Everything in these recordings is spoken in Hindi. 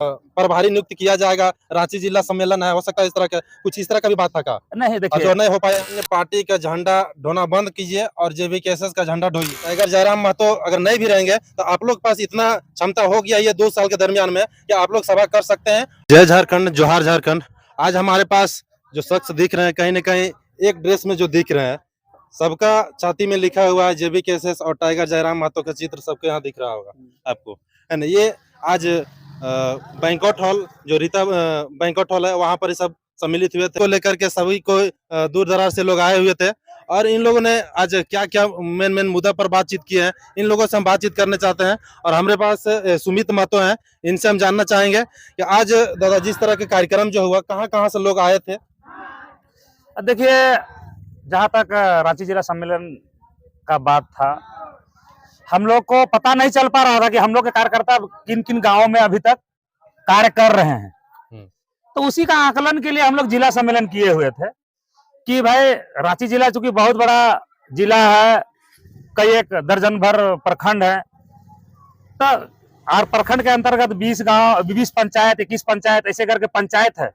प्रभारी नियुक्त किया जाएगा, रांची जिला सम्मेलन है, हो सकता है इस तरह का कुछ इस तरह का भी बात था का? नहीं और देखिए, जो नहीं हो पाया, अपने पार्टी का झंडा ढोना बंद कीजिए और जेवीकेएसएस का झंडा ढोइए। टाइगर जयराम महतो अगर नहीं भी रहेंगे तो आप लोग के पास इतना क्षमता हो गया ये 2 साल के दरमियान में कि आप लोग सभा कर सकते हैं। जय झारखंड, जोहार झारखंड। आज हमारे पास जो शख्स दिख रहे हैं, कहीं न कहीं एक ड्रेस में जो दिख रहे हैं, सबका छाती में लिखा हुआ है जेवीकेएसएस और टाइगर जयराम महतो का चित्र सबके यहाँ दिख रहा होगा आपको, है ना? ये आज बैंक्वेट हॉल जो रीता बैंक्वेट हॉल है, वहाँ पर ये सब सम्मिलित हुए थे, को लेकर के सभी को दूर दराज से लोग आए हुए थे और इन लोगों ने आज क्या क्या मेन मुद्दा पर बातचीत की है, इन लोगों से हम बातचीत करने चाहते हैं। और हमारे पास सुमित महतो हैं, इनसे हम जानना चाहेंगे कि आज दादा जिस तरह के कार्यक्रम जो हुआ, कहाँ कहाँ से लोग आए थे? देखिए, जहाँ तक रांची जिला सम्मेलन का बात था, हम लोग को पता नहीं चल पा रहा था कि हम लोग के कार्यकर्ता किन किन गांवों में अभी तक कार्य कर रहे हैं। तो उसी का आकलन के लिए हम लोग जिला सम्मेलन किए हुए थे कि भाई रांची जिला चूंकि बहुत बड़ा जिला है, कई एक दर्जन भर प्रखंड है, तो और प्रखंड के अंतर्गत 20 गांव, 20 पंचायत, 21 पंचायत ऐसे करके पंचायत है।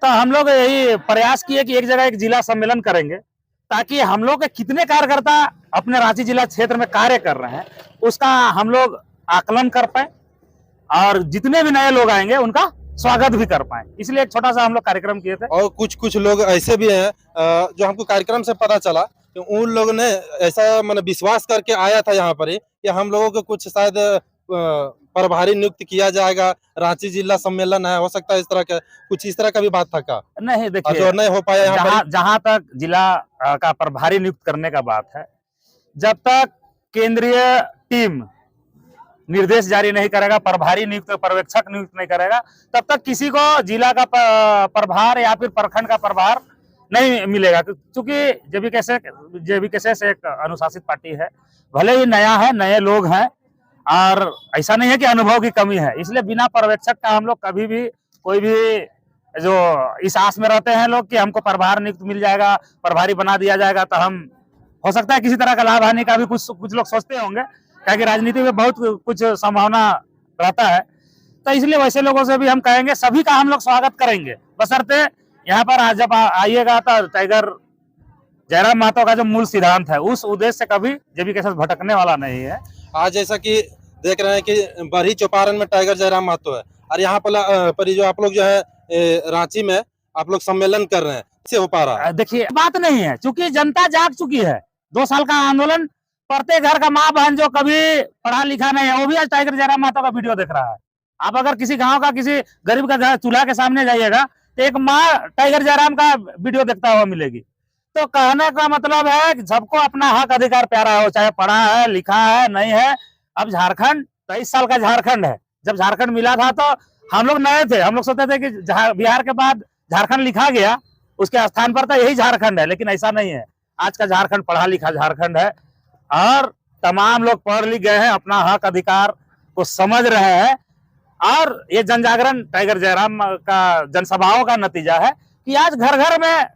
तो हम लोग यही प्रयास किए कि एक जगह एक जिला सम्मेलन करेंगे ताकि हम लोग के कितने कार्यकर्ता अपने रांची जिला क्षेत्र में कार्य कर रहे हैं उसका हम लोग आकलन कर पाए और जितने भी नए लोग आएंगे उनका स्वागत भी कर पाए, इसलिए एक छोटा सा हम लोग कार्यक्रम किए थे। और कुछ लोग ऐसे भी हैं जो हमको कार्यक्रम से पता चला कि उन लोगों ने ऐसा मतलब विश्वास करके आया था यहाँ पर ही कि हम लोगों को कुछ शायद प्रभारी नियुक्त किया जाएगा, रांची जिला सम्मेलन है, हो सकता है इस तरह का कुछ इस तरह का भी बात था का? नहीं देखिए, जो नहीं हो पाया यहाँ पर। जहां तक जिला का प्रभारी नियुक्त करने का बात है, जब तक केंद्रीय टीम निर्देश जारी नहीं करेगा, प्रभारी नियुक्त, पर्यवेक्षक नियुक्त नहीं करेगा, तब तक किसी को जिला का प्रभार या फिर प्रखंड का प्रभार नहीं मिलेगा। क्योंकि जेवीकेएसएस एक अनुशासित पार्टी है, भले ही नया है, नए लोग हैं और ऐसा नहीं है कि अनुभव की कमी है, इसलिए बिना पर्यवेक्षक का हम लोग कभी भी कोई भी जो इस आस में रहते हैं लोग कि हमको प्रभार नियुक्त मिल जाएगा, प्रभारी बना दिया जाएगा, तो हम हो सकता है किसी तरह का लाभ हानि का भी कुछ लोग सोचते होंगे, क्योंकि राजनीति में बहुत कुछ संभावना रहता है। तो इसलिए वैसे लोगों से भी हम कहेंगे, सभी का हम लोग स्वागत करेंगे, बशर्ते यहाँ पर जब आइएगा तो टाइगर जयराम महतो का जो मूल सिद्धांत है उस उद्देश्य से कभी जेवीकेएसएस भटकने वाला नहीं है। आज जैसा कि देख रहे हैं कि बरही चौपारण में टाइगर जयराम महतो है और यहाँ पर जो आप लोग जो है रांची में आप लोग सम्मेलन कर रहे हैं, इससे हो पा रहा है? देखिए, बात नहीं है, चूंकि जनता जाग चुकी है। 2 साल का आंदोलन, प्रत्येक घर का माँ बहन जो कभी पढ़ा लिखा नहीं है वो भी आज टाइगर जयराम महतो का वीडियो देख रहा है। आप अगर किसी गांव का किसी गरीब का घर चूल्हा के सामने जाइएगा तो एक माँ टाइगर जयराम का वीडियो देखता हुआ मिलेगी। तो कहने का मतलब है कि सबको अपना हक अधिकार प्यारा हो, चाहे पढ़ा है, लिखा है, नहीं है। अब झारखंड 23 साल का झारखंड है। जब झारखंड मिला था तो हम लोग नए थे, हम लोग सोचते थे कि बिहार के बाद झारखंड लिखा गया, उसके स्थान पर तो यही झारखंड है, लेकिन ऐसा नहीं है। आज का झारखंड पढ़ा लिखा झारखंड है और तमाम लोग पढ़ लिख गए हैं, अपना हक अधिकार को समझ रहे हैं। और ये जन जागरण टाइगर जयराम का जनसभाओं का नतीजा है कि आज घर घर में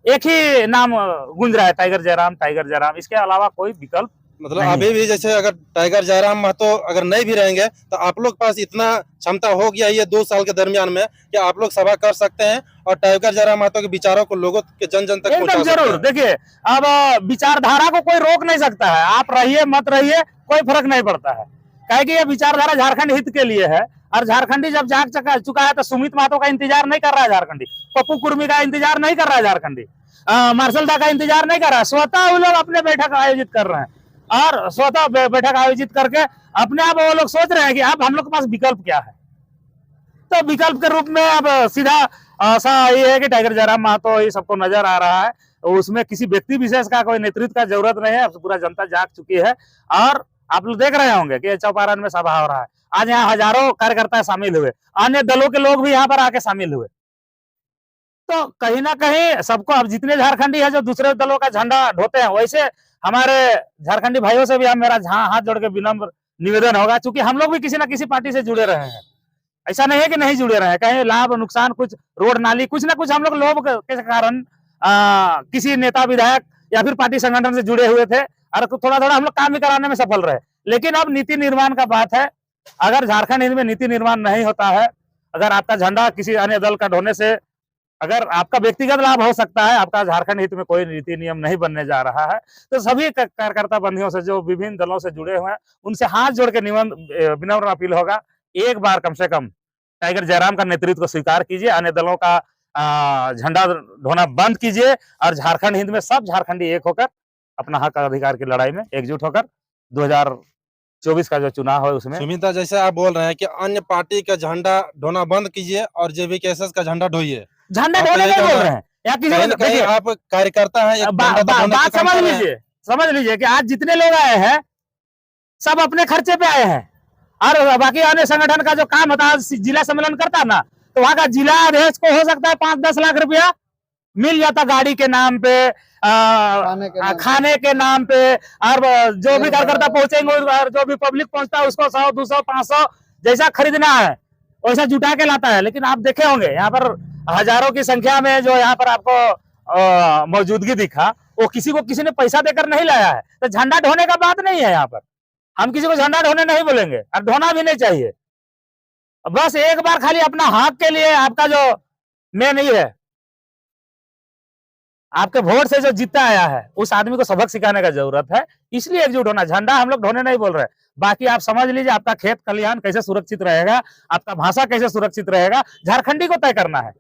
एक ही नाम गूंज रहा है, टाइगर जयराम, टाइगर जयराम। इसके अलावा कोई विकल्प मतलब अभी भी जैसे अगर टाइगर जयराम महतो अगर नहीं भी रहेंगे तो आप लोग पास इतना क्षमता हो गया ये 2 साल के दरमियान में कि आप लोग सभा कर सकते हैं और टाइगर जयराम महतो के विचारों को लोगों के जन जन तक एकदम जरूर। देखिए, अब विचारधारा को कोई रोक नहीं सकता है, आप रहिए मत रहिए कोई फर्क नहीं पड़ता है, क्या कि ये विचारधारा झारखंड हित के लिए है। और झारखंडी जब जाग चुका है तो सुमित महतो का इंतजार नहीं कर रहा है झारखंडी, पप्पू कुर्मी का इंतजार नहीं कर रहा है झारखंडी, मार्शल दा का इंतजार नहीं कर रहा है। स्वतः वो लोग अपने बैठक आयोजित कर रहे हैं और स्वतः बैठक आयोजित करके अपने आप वो लोग सोच रहे हैं कि अब हम लोग के पास विकल्प क्या है। तो विकल्प के रूप में अब सीधा ऐसा ये है कि टाइगर जयराम महतो ये सबको नजर आ रहा है, उसमें किसी व्यक्ति विशेष का कोई नेतृत्व का जरूरत नहीं है। अब पूरा जनता जाग चुकी है और आप लोग देख रहे होंगे कि चौपारण में सभा हो रहा है। आज यहाँ हजारों कार्यकर्ता शामिल हुए, अन्य दलों के लोग भी यहाँ पर आके शामिल हुए। तो कहीं ना कहीं सबको, अब जितने झारखंडी है जो दूसरे दलों का झंडा ढोते हैं, वैसे हमारे झारखंडी भाइयों से भी हम मेरा हाथ जोड़ के विनम्र निवेदन होगा, क्योंकि हम लोग भी किसी ना किसी पार्टी से जुड़े रहे हैं। ऐसा नहीं है कि नहीं जुड़े रहे हैं, कहीं लाभ नुकसान, कुछ रोड नाली, कुछ ना कुछ हम लोग लोभ के कारण किसी नेता विधायक या फिर पार्टी संगठन से जुड़े हुए थे और थोड़ा थोड़ा हम लोग काम भी कराने में सफल रहे। लेकिन अब नीति निर्माण का बात है, अगर झारखंड हित में नीति निर्माण नहीं होता है, अगर आपका झंडा किसी अन्य दल का ढोने से अगर आपका व्यक्तिगत लाभ हो सकता है, आपका झारखंड हित में कोई नीति नियम नहीं बनने जा रहा है, तो सभी कार्यकर्ता बंधुओं से जो विभिन्न दलों से जुड़े हुए हैं उनसे हाथ जोड़ के विनम्र अपील होगा, एक बार कम से कम टाइगर जयराम का नेतृत्व को स्वीकार कीजिए, अन्य दलों का झंडा ढोना बंद कीजिए और झारखंड हित में सब झारखंडी एक होकर अपना हक अधिकार की लड़ाई में एकजुट होकर 2024 का जो चुनाव है उसमें। सुमिता, जैसे आप बोल रहे हैं कि अन्य पार्टी का झंडा ढोना बंद कीजिए और जेवीकेएसएस का झंडा ढोइए, झंडा आप ढोने यही नहीं कह बोल रहे रहे हैं या किसी कहीं को न कहीं देखिए, आप कार्यकर्ता हैं, एक झंडा तो ढोने बात का काम कर रहे हैं। समझ लीजिए कि आज जितने लोग आए हैं सब अपने खर्चे पे आए हैं, और बाकी अन्य संगठन का जो काम होता है, जिला सम्मेलन करता ना, तो वहां का जिला अध्यक्ष को हो सकता है 5-10 लाख रुपया मिल जाता गाड़ी के नाम पे, खाने के नाम पे, और जो भी कार्यकर्ता पहुंचेंगे और जो भी पब्लिक पहुंचता है उसको 100, 200, 500 जैसा खरीदना है वैसा जुटा के लाता है। लेकिन आप देखे होंगे यहाँ पर हजारों की संख्या में जो यहाँ पर आपको मौजूदगी दिखा, वो किसी को किसी ने पैसा देकर नहीं लाया है। तो झंडा ढोने का बात नहीं है यहाँ पर, हम किसी को झंडा ढोने नहीं बोलेंगे और ढोना भी नहीं चाहिए। बस एक बार खाली अपना हक के लिए आपका जो मेन ही है, आपके वोट से जो जीता आया है उस आदमी को सबक सिखाने का जरूरत है, इसलिए एकजुट होना। झंडा हम लोग ढोने नहीं बोल रहे, बाकी आप समझ लीजिए आपका खेत खलिहान कैसे सुरक्षित रहेगा, आपका भाषा कैसे सुरक्षित रहेगा, झारखंडी को तय करना है।